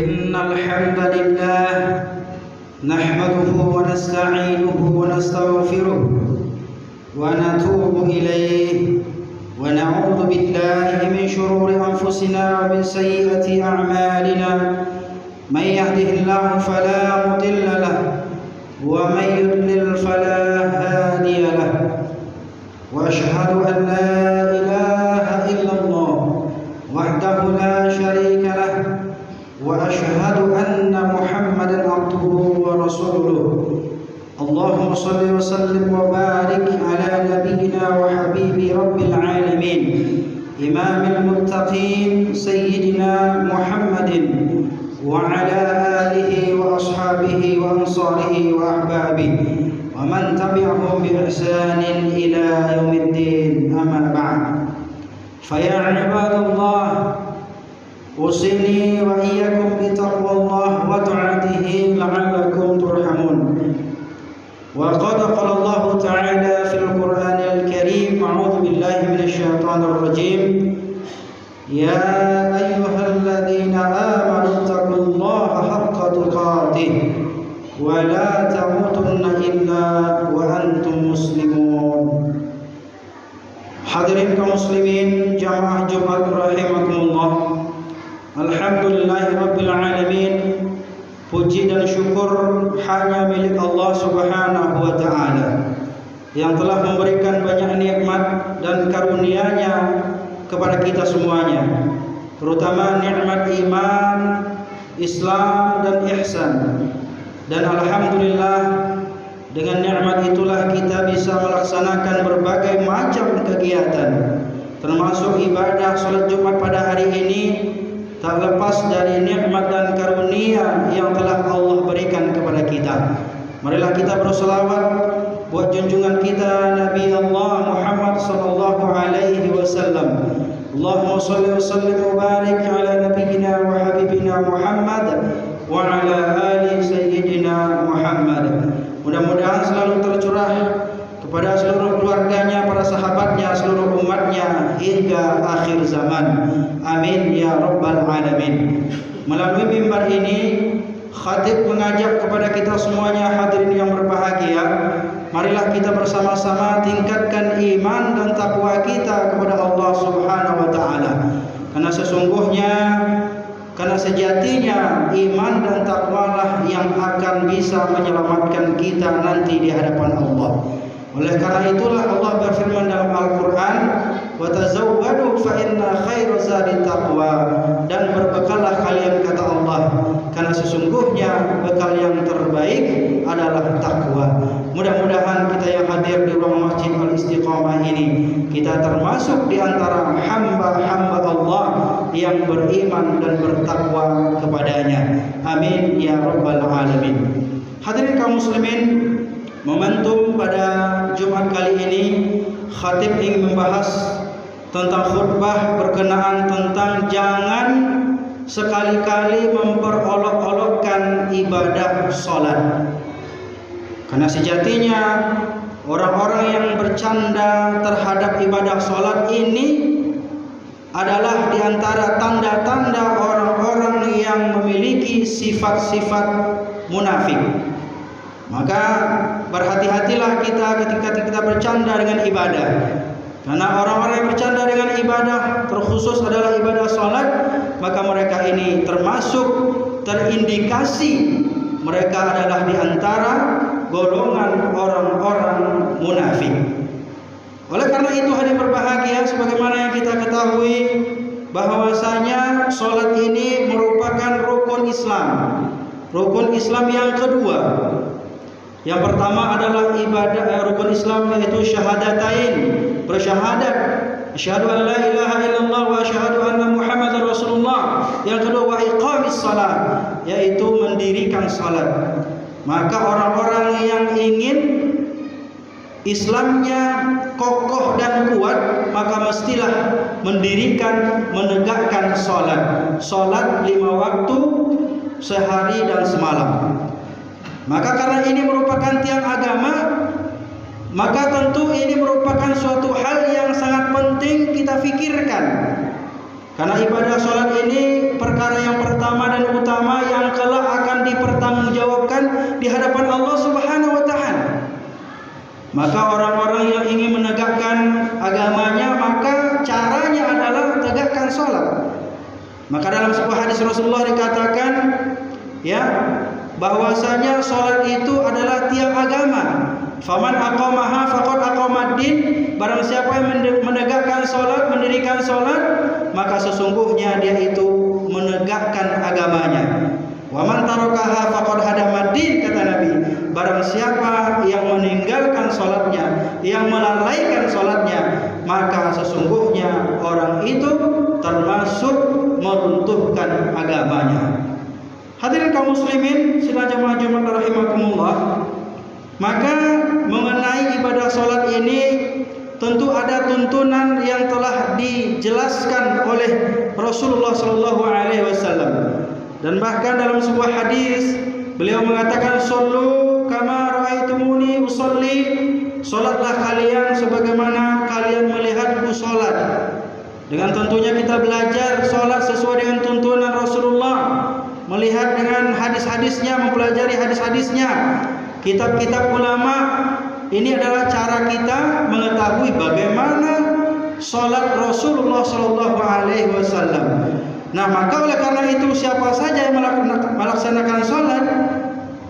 إن الحمد لله نحمده ونستعينه ونستغفره ونتوب إليه ونعوذ بالله من شرور أنفسنا ومن سيئات أعمالنا من يهده الله فلا مضل له ومن يضلل فلا هادي له وأشهد أن لا إله إلا الله وحده لا شريك له وأشهد أن محمدا عبده ورسوله اللهم صل وسلم وبارك على نبينا وحبيب رب العالمين إمام المتقين سيدنا محمد وعلى آله وأصحابه وأنصاره وأحبابه ومن تبعهم بإحسان إلى يوم الدين أما بعد فيا عباد الله أوصيني وإياكم بتقوى الله وطاعته لعلكم ترحمون وقد قال الله تعالى في القرآن الكريم أعوذ بالله من الشيطان الرجيم يا أيها الذين آمنوا اتقوا الله حق تقاته ولا تموتن إلا وأنتم مسلمون. Hadirin kaum muslimin jamaah Jumat rahimakumullah. Alhamdulillahirabbil alamin. Puji dan syukur hanya milik Allah Subhanahu wa taala yang telah memberikan banyak nikmat dan karunia-Nya kepada kita semuanya, terutama nikmat iman, Islam dan ihsan. Dan alhamdulillah dengan nikmat itulah kita bisa melaksanakan berbagai macam kegiatan, termasuk ibadah salat Jumat pada hari ini, tak lepas dari nikmat dan karunia yang telah Allah berikan kepada kita. Marilah kita berselawat buat junjungan kita Nabi Allah Muhammad sallallahu alaihi wasallam. Allahumma shalli wa sallim wa barik ala nabiyyina wa habibina Muhammad wa ala ali sayyidina Muhammad. Mudah-mudahan selalu tercurah kepada seluruh keluarganya, para sahabatnya, seluruh umatnya hingga akhir zaman. Amin ya rabbal alamin. Melalui mimbar ini khatib mengajak kepada kita semuanya hadirin yang berbahagia, marilah kita bersama-sama tingkatkan iman dan takwa kita kepada Allah Subhanahu wa taala. Karena sejatinya iman dan takwalah yang akan bisa menyelamatkan kita nanti di hadapan Allah. Oleh karena itulah Allah berfirman dalam Al-Quran, wa tazawwadu fa inna khairu zadi taqwa, dan berbekallah kalian kata Allah, karena sesungguhnya bekal yang terbaik adalah takwa. Mudah-mudahan kita yang hadir di ruang Masjid Al-Istiqamah ini, kita termasuk di antara hamba-hamba Allah yang beriman dan bertakwa kepadanya. Amin ya rabbal alamin. Hadirin kaum muslimin, momentum pada Jumat kali ini khatib ingin membahas tentang khutbah berkenaan tentang jangan sekali-kali memperolok-olokkan ibadah salat. Karena sejatinya orang-orang yang bercanda terhadap ibadah salat ini adalah di antara tanda-tanda orang-orang yang memiliki sifat-sifat munafik. Maka berhati-hatilah kita ketika kita bercanda dengan ibadah. Karena orang-orang yang bercanda dengan ibadah, terkhusus adalah ibadah salat, maka mereka ini termasuk terindikasi mereka adalah di antara golongan orang-orang munafik. Oleh karena itu hadirin berbahagia, sebagaimana yang kita ketahui bahwasanya salat ini merupakan rukun Islam. Rukun Islam yang kedua. Yang pertama adalah ibadah rukun Islam yaitu syahadatain, bersyahadat asyhadu an la ilaha illallah wa asyhadu anna muhammadar rasulullah. Yang kedua wa iqamis salat, yaitu mendirikan salat. Maka orang-orang yang ingin Islamnya kokoh dan kuat, maka mestilah mendirikan, menegakkan salat. Salat 5 waktu sehari dan semalam. Maka karena ini merupakan tiang agama, maka tentu ini merupakan suatu hal yang sangat penting kita fikirkan. Karena ibadah sholat ini perkara yang pertama dan utama yang kelak akan dipertanggungjawabkan di hadapan Allah Subhanahu wa taala. Maka orang-orang yang ingin menegakkan agamanya, maka caranya adalah tegakkan sholat. Maka dalam sebuah hadis Rasulullah dikatakan, ya, bahwasanya sholat itu adalah tiang agama. Faman aqamaha faqad aqamad-din. Barang siapa yang menegakkan sholat, mendirikan sholat, maka sesungguhnya dia itu menegakkan agamanya. Wa man tarakaha faqad hadamad-din, kata Nabi. Barang siapa yang meninggalkan sholatnya, yang melalaikan sholatnya, maka sesungguhnya orang itu termasuk meruntuhkan agamanya. Hadirin kaum muslimin, sidang jamaah Jumat rahimakumullah. Maka mengenai ibadah sholat ini tentu ada tuntunan yang telah dijelaskan oleh Rasulullah sallallahu alaihi wasallam. Dan bahkan dalam sebuah hadis beliau mengatakan, "Shallu kama raaitumuni usolli." Salatlah kalian sebagaimana kalian melihatku salat. Dengan tentunya kita belajar salat sesuai dengan tuntunan Rasulullah, melihat dengan hadis-hadisnya, mempelajari hadis-hadisnya, kitab-kitab ulama. Ini adalah cara kita mengetahui bagaimana salat Rasulullah sallallahu alaihi wasallam. Nah, maka oleh karena itu siapa saja yang melaksanakan salat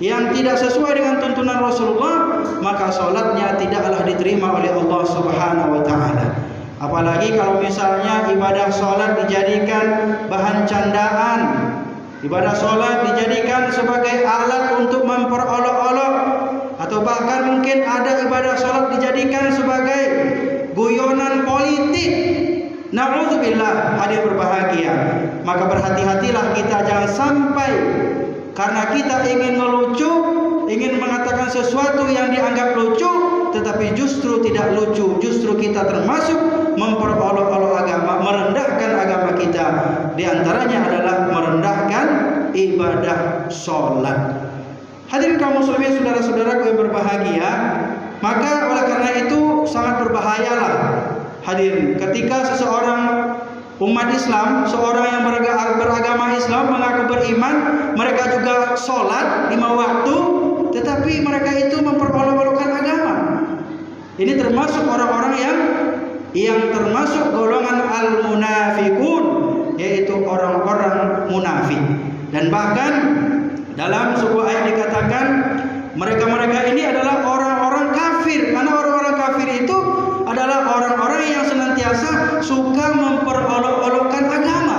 yang tidak sesuai dengan tuntunan Rasulullah, maka salatnya tidaklah diterima oleh Allah Subhanahu wa taala. Apalagi kalau misalnya ibadah salat dijadikan bahan candaan, ibadah salat dijadikan sebagai alat untuk memperolok-olok, atau bahkan mungkin ada ibadah salat dijadikan sebagai guyonan politik. Na'udzubillah, hadir berbahagia. Maka berhati-hatilah kita, jangan sampai karena kita ingin melucu, ingin mengatakan sesuatu yang dianggap lucu, tetapi justru tidak lucu. Justru kita termasuk memperolok-olok agama, merendahkan agama kita. Di antaranya adalah merendahkan ibadah sholat. Hadirin kaum muslimin, saudara-saudaraku yang berbahagia, maka oleh karena itu sangat berbahayalah, hadirin, ketika seseorang umat Islam, seorang yang beragama Islam, mengaku beriman, mereka juga sholat 5 waktu, tetapi mereka itu memperolok-olokkan agama. Ini termasuk orang-orang yang termasuk golongan al-munafikun, yaitu orang-orang munafik. Dan bahkan dalam sebuah ayat dikatakan mereka-mereka ini adalah orang-orang kafir, karena orang-orang kafir itu adalah orang-orang yang senantiasa suka memperolok-olokkan agama,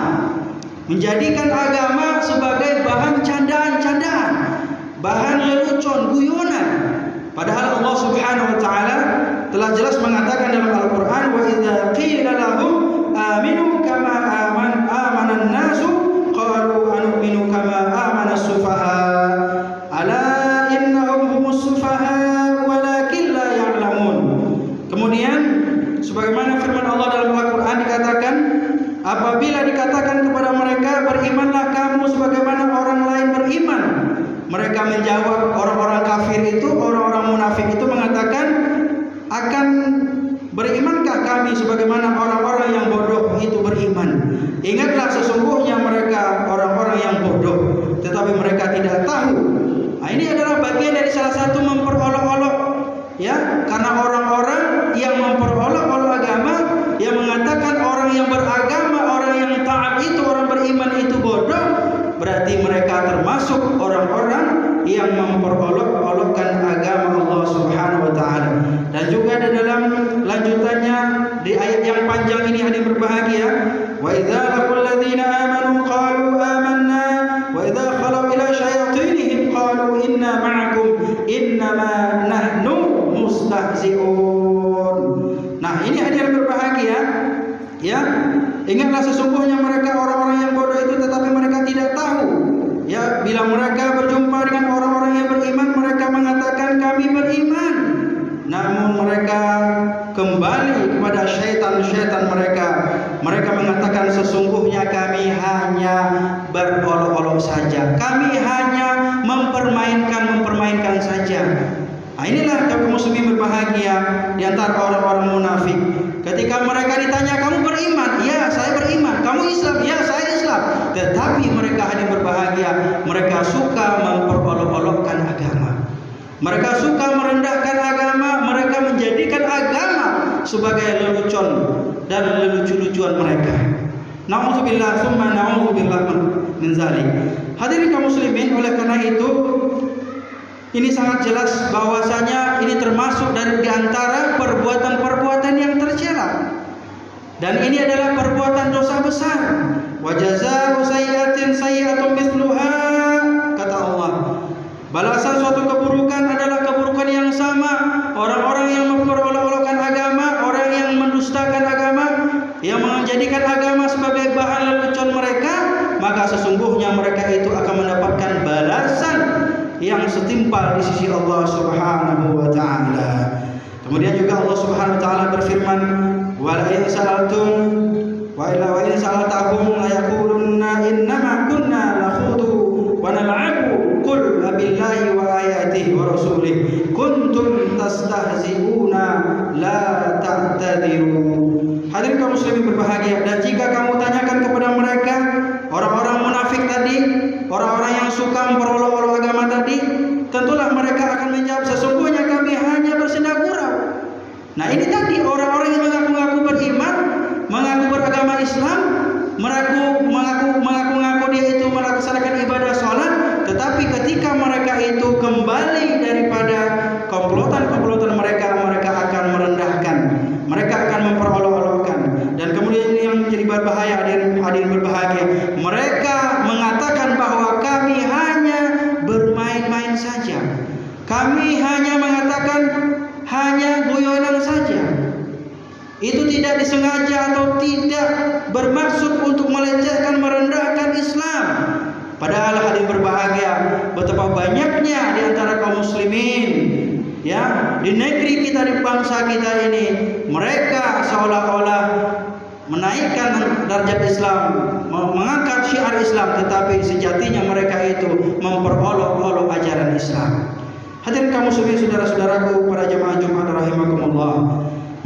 menjadikan agama sebagai bahan candaan-candaan, bahan lelucon, guyonan. Padahal Allah Subhanahu wa taala telah jelas mengatakan dalam Al-Qur'an, "Wa idza qila lahum aminu kama amana an-nasu qalu anu'minu kama amana as-sufaha ala innahum humus sufaha walakin la ya'lamun." Kemudian sebagaimana firman Allah dalam Al-Qur'an dikatakan, apabila dikatakan kepada mereka, berimanlah kamu sebagaimana orang lain beriman, mereka menjawab, orang-orang kafir itu, orang-orang munafik itu mengatakan, akan berimankah kami sebagaimana orang-orang yang bodoh itu beriman? Ingatlah sesungguhnya mereka orang-orang yang bodoh, tetapi mereka tidak tahu. Nah, ini adalah bagian dari salah satu memperolok-olok, ya, karena orang-orang yang memperolok-olok agama, yang mengatakan orang yang beragama, orang yang taat itu, orang beriman itu bodoh, berarti mereka termasuk orang-orang yang memperolok-olokkan agama Allah Subhanahu wa taala. Dan juga di dalam lanjutannya di ayat yang panjang ini, hadir berbahagia, wa idza laqul ladzina amanu qalu amanna wa idza khalu ila syayatinihim qalu inna ma'akum innama nahnu mustahzi'un. Nah, ini hadir berbahagia, ya. Ingatlah sesungguhnya mereka orang-orang yang bodoh itu, tetapi mereka tidak tahu. Ya, bila mereka berjumpa dengan orang-orang yang beriman, mereka mengatakan kami beriman. Namun mereka kembali kepada syaitan-syaitan mereka. Mereka mengatakan sesungguhnya kami hanya berolok-olok saja. Kami hanya mempermainkan saja. Nah, inilah kaum muslimin berbahagia di antara orang-orang munafik. Ketika mereka ditanya, kamu beriman? Ya, saya beriman. Kamu Islam? Ya, saya Islam. Tetapi mereka hanya berbahagia. Mereka suka memperolok-olokkan agama. Mereka suka merendahkan agama. Mereka menjadikan agama sebagai lelucon dan lelucu-lucuan mereka. Na'udzubillah tsumma na'udzubillah min zalik. Hadirin kaum muslimin, oleh karena itu ini sangat jelas bahwasanya ini termasuk dari diantara perbuatan-perbuatan yang tercela. Dan ini adalah perbuatan dosa besar. Wa jazaa'u sayyi'atin sayyi'atun mithluha, kata Allah. Balasan suatu keburukan adalah keburukan yang sama. Orang-orang yang memperolok-olokkan agama, orang yang mendustakan agama, yang menjadikan agama sebagai bahan lelucon mereka, maka sesungguhnya mereka itu akan mendapatkan balasan yang setimpal di sisi Allah Subhanahu wa taala. Kemudian juga Allah Subhanahu wa taala berfirman, "Wa la in sa'altum wa in sa'altahum la yaqulunna innama kunna nakhudu wa nal'abu qul abillahi wa ayatihi wa rasulihi kuntum tastahzi'una la ta'tadiru." Hadirin kaum muslimin berbahagia, dan jika kamu tanyakan kepada mereka, orang-orang munafik tadi, orang-orang yang suka memperolok-olok agama tadi, tentulah mereka akan menjawab, sesungguhnya kami hanya bersenda gurau. Nah, ini tadi orang-orang yang mengaku-ngaku beriman, mengaku beragama Islam, mengaku dia itu melaksanakan ibadah sholat, tetapi ketika mereka itu kembali daripada komplotan-komplotan mereka, mereka akan merendahkan, mereka akan memperolok-olokkan. Dan kemudian ini yang menjadi berbahaya, hadirin berbahagia, mereka mengatakan bahwa kami hanya bermain-main saja, kami hanya mengatakan hanya guyonan saja. Itu tidak disengaja atau tidak bermaksud untuk melecehkan, merendahkan Islam. Padahal hadirin berbahagia, betapa banyaknya di antara kaum muslimin, ya, di negeri kita, di bangsa kita ini, mereka seolah-olah menaikkan derajat Islam, mengangkat syiar Islam, tetapi sejatinya mereka itu memperolok-olok ajaran Islam. Hadirin kaum muslimin, saudara-saudaraku, para jemaah Jumat rahimakumullah.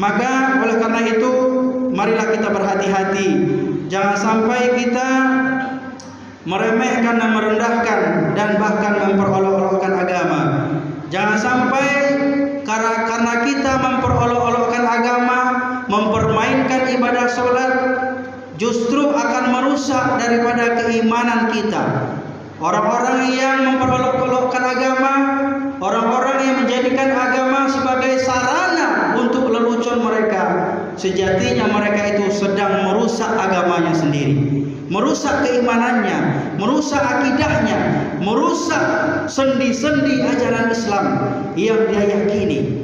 Maka oleh karena itu, marilah kita berhati-hati, jangan sampai kita meremehkan dan merendahkan dan bahkan memperolok-olokkan agama. Jangan sampai karena kita memperolok-olokkan agama, mempermainkan ibadah sholat, justru akan merusak daripada keimanan kita. Orang-orang yang memperolok-olokkan agama, orang-orang yang menjadikan agama sebagai sarana untuk lelucon mereka, sejatinya mereka itu sedang merusak agamanya sendiri, merusak keimanannya, merusak akidahnya, merusak sendi-sendi ajaran Islam yang dia yakini.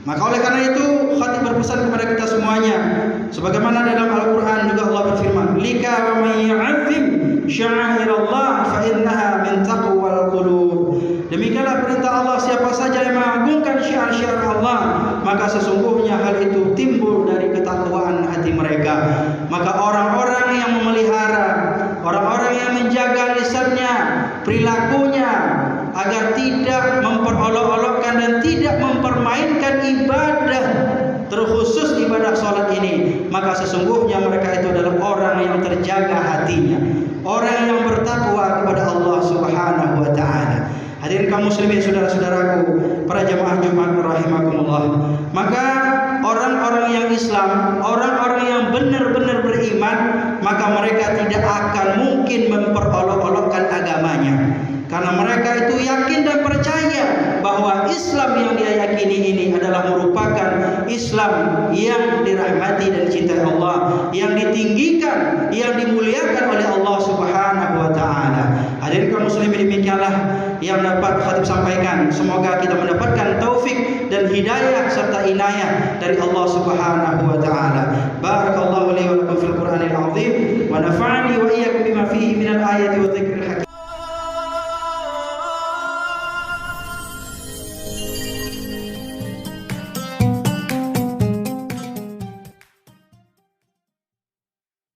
Maka oleh karena itu, khatib berpesan kepada kita semuanya, sebagaimana dalam Al-Quran juga Allah berfirman, "Lika wa man ya'azzim sya'airallah fa innaha min taqwal qulub." Demikianlah perintah Allah, siapa saja yang mengagungkan syiar-syiar Allah, maka sesungguhnya hal itu timbul dari ketakwaan hati mereka. Maka orang-orang yang memelihara, orang-orang yang menjaga lisannya, perilakunya, agar tidak memperolok-olokkan dan tidak mempermainkan ibadah, terkhusus ibadah sholat ini, maka sesungguhnya mereka itu adalah orang yang terjaga hatinya, orang yang bertakwa kepada Allah Subhanahu wa taala. Hadirin kaum muslimin, saudara-saudaraku, para jemaah Jumat rahimakumullah. Maka orang-orang yang Islam, orang-orang yang benar-benar beriman, maka mereka tidak akan mungkin memperolok-olokkan agamanya. Karena mereka itu yakin dan percaya bahwa Islam yang dia yakini ini adalah merupakan Islam yang dirahmati dan dicintai Allah, yang ditinggikan, yang dimuliakan oleh Allah Subhanahu wa taala. Hadirin kaum muslimin, demikianlah yang dapat khatib sampaikan. Semoga kita mendapatkan taufik dan hidayah serta inayah dari Allah Subhanahu wa taala. Barakallahu li wa lakum fil Qur'anil azim wa nafa'ani wa iyyakum bima fihi minal ayati wa dzikril hakim.